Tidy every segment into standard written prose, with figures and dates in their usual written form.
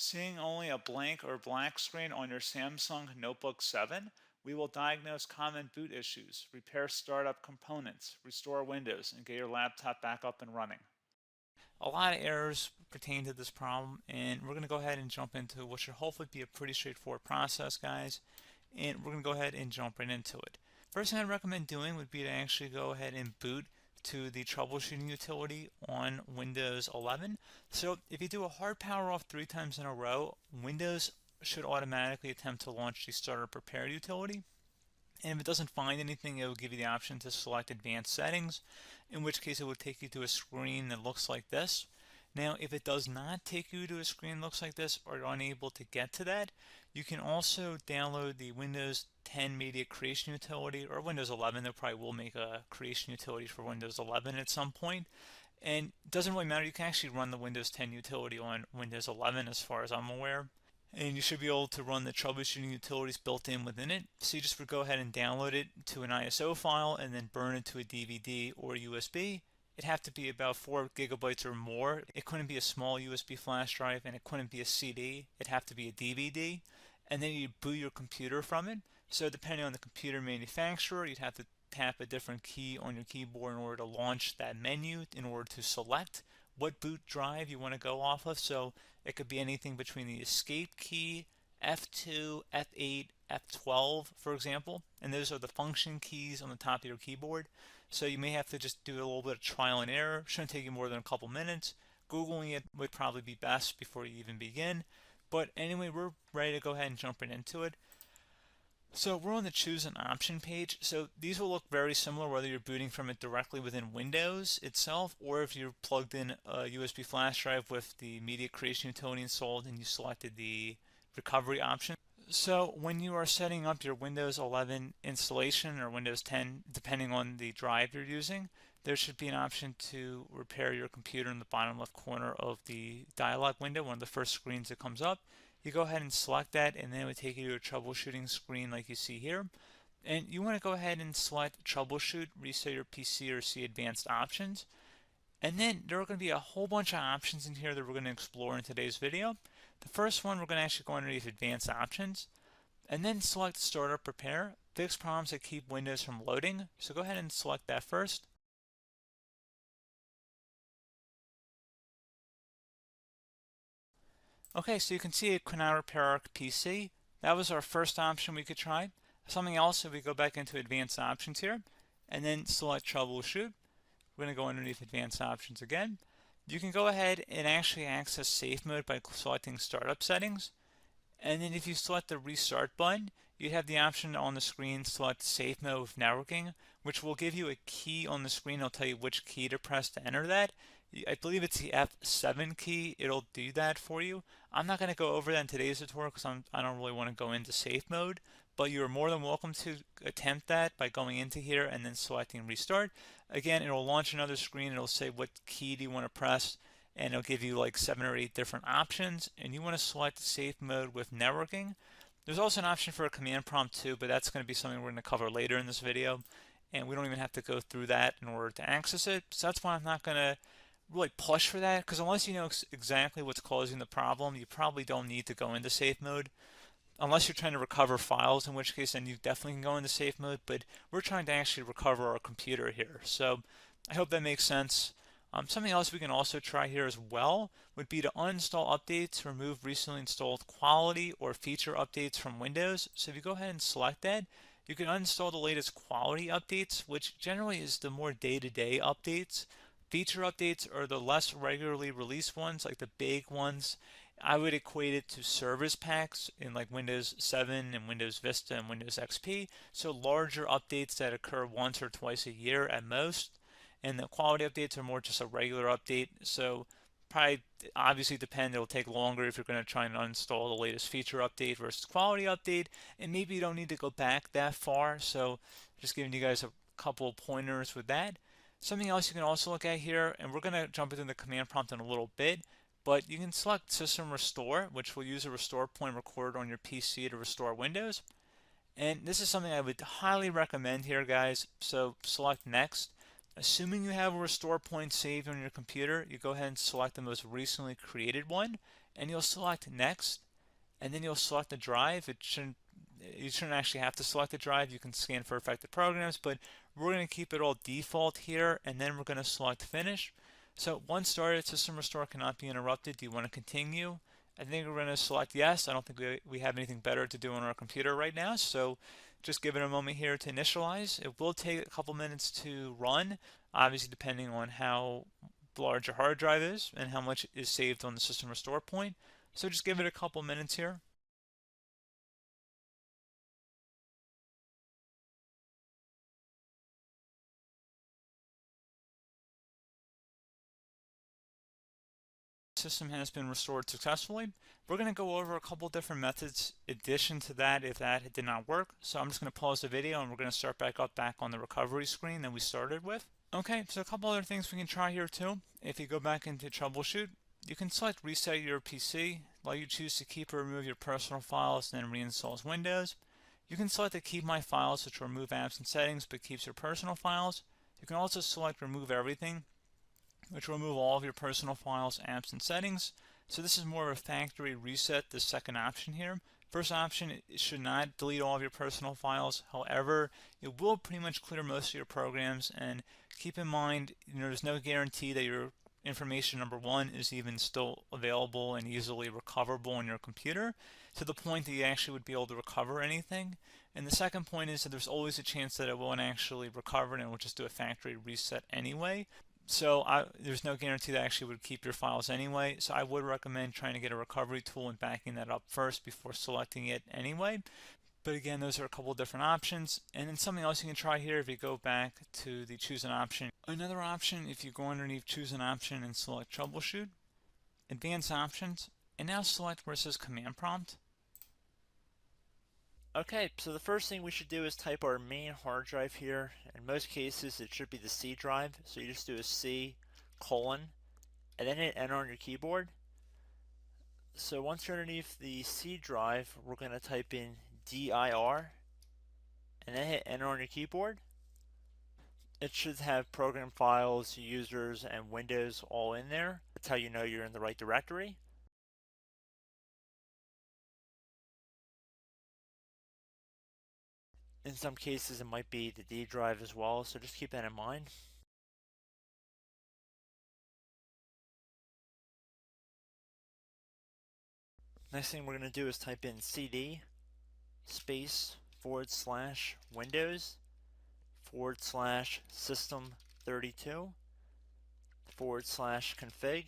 Seeing only a blank or black screen on your Samsung Notebook 7, we will diagnose common boot issues, repair startup components, restore Windows, and get your laptop back up and running. A lot of errors pertain to this problem, and we're going to go ahead and jump into what should hopefully be a pretty straightforward process, guys. And we're going to go ahead and jump right into it. First thing I'd recommend doing would be to actually go ahead and boot to the troubleshooting utility on Windows 11. So if you do a hard power off 3 times in a row, Windows should automatically attempt to launch the startup prepare utility. And if it doesn't find anything, it will give you the option to select advanced settings, in which case it will take you to a screen that looks like this. Now, if it does not take you to a screen that looks like this, or you're unable to get to that, you can also download the Windows 10 Media Creation Utility, or Windows 11. They probably will make a creation utility for Windows 11 at some point. And it doesn't really matter, you can actually run the Windows 10 utility on Windows 11 as far as I'm aware. And you should be able to run the troubleshooting utilities built in within it. So you just would go ahead and download it to an ISO file and then burn it to a DVD or USB. It'd have to be about 4 gigabytes or more. It couldn't be a small USB flash drive, and it couldn't be a CD. It'd have to be a DVD. And then you'd boot your computer from it. So depending on the computer manufacturer, you'd have to tap a different key on your keyboard in order to launch that menu, in order to select what boot drive you want to go off of. So it could be anything between the escape key, F2, F8, F12, for example. And those are the function keys on the top of your keyboard. So you may have to just do a little bit of trial and error. Shouldn't take you more than a couple minutes. Googling it would probably be best before you even begin. But anyway, we're ready to go ahead and jump right into it. So we're on the choose an option page. So these will look very similar whether you're booting from it directly within Windows itself, or if you're plugged in a USB flash drive with the media creation utility installed and you selected the recovery option. So when you are setting up your Windows 11 installation or Windows 10, depending on the drive you're using, there should be an option to repair your computer in the bottom left corner of the dialog window, one of the first screens that comes up. You go ahead and select that, and then it would take you to a troubleshooting screen like you see here. And you want to go ahead and select troubleshoot, reset your PC, or see advanced options. And then there are going to be a whole bunch of options in here that we're going to explore in today's video. The first one, we're going to actually go underneath advanced options, and then select startup prepare, fix problems that keep Windows from loading. So go ahead and select that first. Okay, so you can see it could now repair our PC. That was our first option we could try. Something else, if we go back into advanced options here, and then select troubleshoot, we're going to go underneath advanced options again. You can go ahead and actually access safe mode by selecting startup settings. And then if you select the restart button, you have the option on the screen, select safe mode with networking, which will give you a key on the screen. It'll tell you which key to press to enter that. I believe it's the F7 key. It'll do that for you. I'm not going to go over that in today's tutorial because I don't really want to go into safe mode, but you're more than welcome to attempt that by going into here and then selecting restart. Again, it'll launch another screen. It'll say what key do you want to press, and it'll give you like 7 or 8 different options, and you want to select safe mode with networking. There's also an option for a command prompt too, but that's going to be something we're going to cover later in this video, and we don't even have to go through that in order to access it. So that's why I'm not going to really push for that, because unless you know exactly what's causing the problem, you probably don't need to go into safe mode. Unless you're trying to recover files, in which case then you definitely can go into safe mode, but we're trying to actually recover our computer here. So I hope that makes sense. Something else we can also try here as well would be to uninstall updates, remove recently installed quality or feature updates from Windows. So if you go ahead and select that, you can uninstall the latest quality updates, which generally is the more day-to-day updates. Feature updates are the less regularly released ones, like the big ones. I would equate it to service packs in like Windows 7 and Windows Vista and Windows XP. So larger updates that occur once or twice a year at most. And the quality updates are more just a regular update. So probably obviously depend, it'll take longer if you're going to try and uninstall the latest feature update versus quality update. And maybe you don't need to go back that far. So just giving you guys a couple of pointers with that. Something else you can also look at here, and we're going to jump into the command prompt in a little bit, but you can select System Restore, which will use a restore point recorded on your PC to restore Windows. And this is something I would highly recommend here, guys. So select Next. Assuming you have a restore point saved on your computer, you go ahead and select the most recently created one, and you'll select next, and then you'll select the drive. You shouldn't actually have to select the drive. You can scan for affected programs, but we're going to keep it all default here, and then we're going to select finish. So once started, system restore cannot be interrupted. Do you want to continue? I think we're going to select yes. I don't think we have anything better to do on our computer right now, so just give it a moment here to initialize. It will take a couple minutes to run, obviously depending on how large your hard drive is and how much is saved on the system restore point. So just give it a couple minutes here. System has been restored successfully. We're going to go over a couple different methods in addition to that if that did not work. So I'm just going to pause the video and we're going to start back on the recovery screen that we started with. Okay, so a couple other things we can try here too. If you go back into Troubleshoot, you can select Reset Your PC, while you choose to keep or remove your personal files and then reinstalls Windows. You can select to keep my files, which will remove apps and settings but keeps your personal files. You can also select Remove Everything, which will remove all of your personal files, apps, and settings. So this is more of a factory reset, the second option here. First option, it should not delete all of your personal files. However, it will pretty much clear most of your programs, and keep in mind, there's no guarantee that your information, number one, is even still available and easily recoverable on your computer to the point that you actually would be able to recover anything. And the second point is that there's always a chance that it won't actually recover and it will just do a factory reset anyway. So there's no guarantee that actually would keep your files anyway. So I would recommend trying to get a recovery tool and backing that up first before selecting it anyway. But again, those are a couple different options. And then something else you can try here if you go back to the choose an option. Another option, if you go underneath choose an option and select troubleshoot, advanced options, and now select where it says command prompt. Okay, so the first thing we should do is type our main hard drive here. In most cases, it should be the C drive. So you just do a C colon and then hit enter on your keyboard. So once you're underneath the C drive, we're going to type in dir and then hit enter on your keyboard. It should have program files, users, and Windows all in there. That's how you know you're in the right directory. In some cases, it might be the D drive as well, so just keep that in mind. Next thing we're going to do is type in cd space / Windows / system32 / config,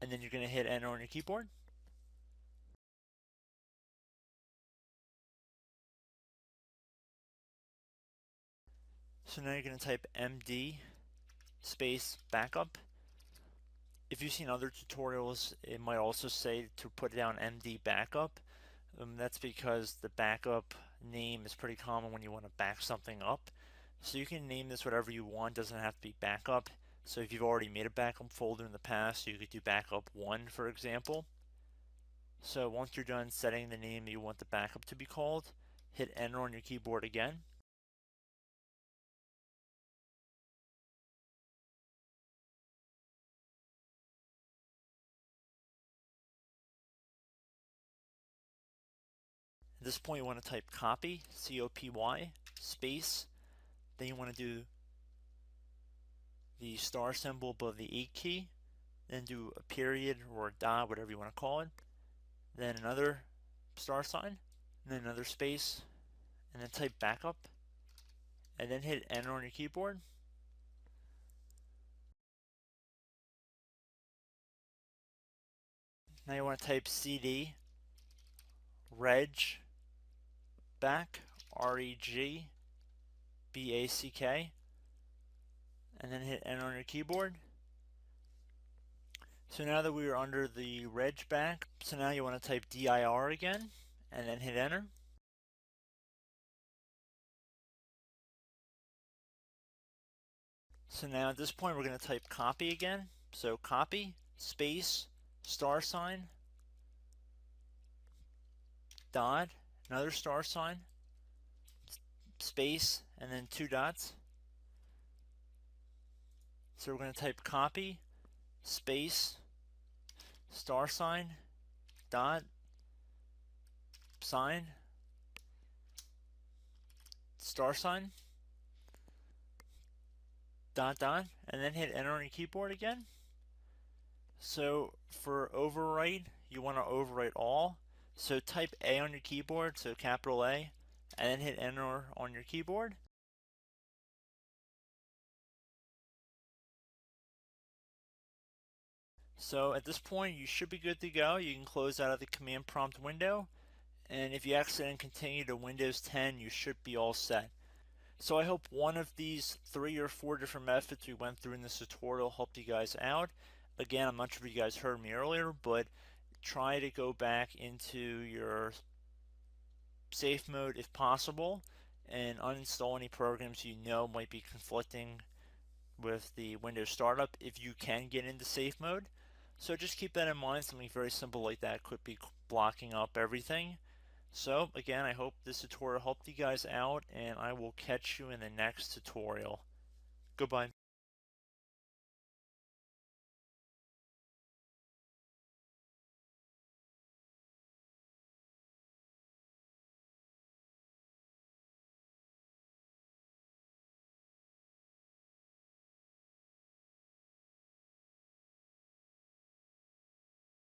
and then you're going to hit enter on your keyboard. So now you're going to type md space backup. If you've seen other tutorials, it might also say to put down md backup. That's because the backup name is pretty common when you want to back something up. So you can name this whatever you want, doesn't have to be backup. So if you've already made a backup folder in the past, you could do backup 1, for example. So once you're done setting the name you want the backup to be called, hit enter on your keyboard again. At this point you want to type copy, C-O-P-Y, space, then you want to do the star symbol above the 8 key, then do a period or a dot, whatever you want to call it, then another star sign, and then another space, and then type backup, and then hit enter on your keyboard. Now you want to type cd reg back, R-E-G-B-A-C-K, and then hit enter on your keyboard. So now that we are under the reg back, so now you want to type dir again, and then hit enter. So now at this point we're going to type copy again. So copy, space, star sign, dot, another star sign, space, and then 2 dots. So we're going to type copy, space, $, dot, sign, $, dot, dot, and then hit enter on your keyboard again. So for overwrite, you want to overwrite all. So type A on your keyboard, so capital A, and then hit enter on your keyboard. So at this point, you should be good to go. You can close out of the command prompt window, and if you accidentally continue to Windows 10, you should be all set. So I hope one of these 3 or 4 different methods we went through in this tutorial helped you guys out. Again, I'm not sure if you guys heard me earlier, but try to go back into your safe mode if possible and uninstall any programs you know might be conflicting with the Windows startup if you can get into safe mode. So just keep that in mind. Something very simple like that could be blocking up everything. So again, I hope this tutorial helped you guys out, and I will catch you in the next tutorial. Goodbye.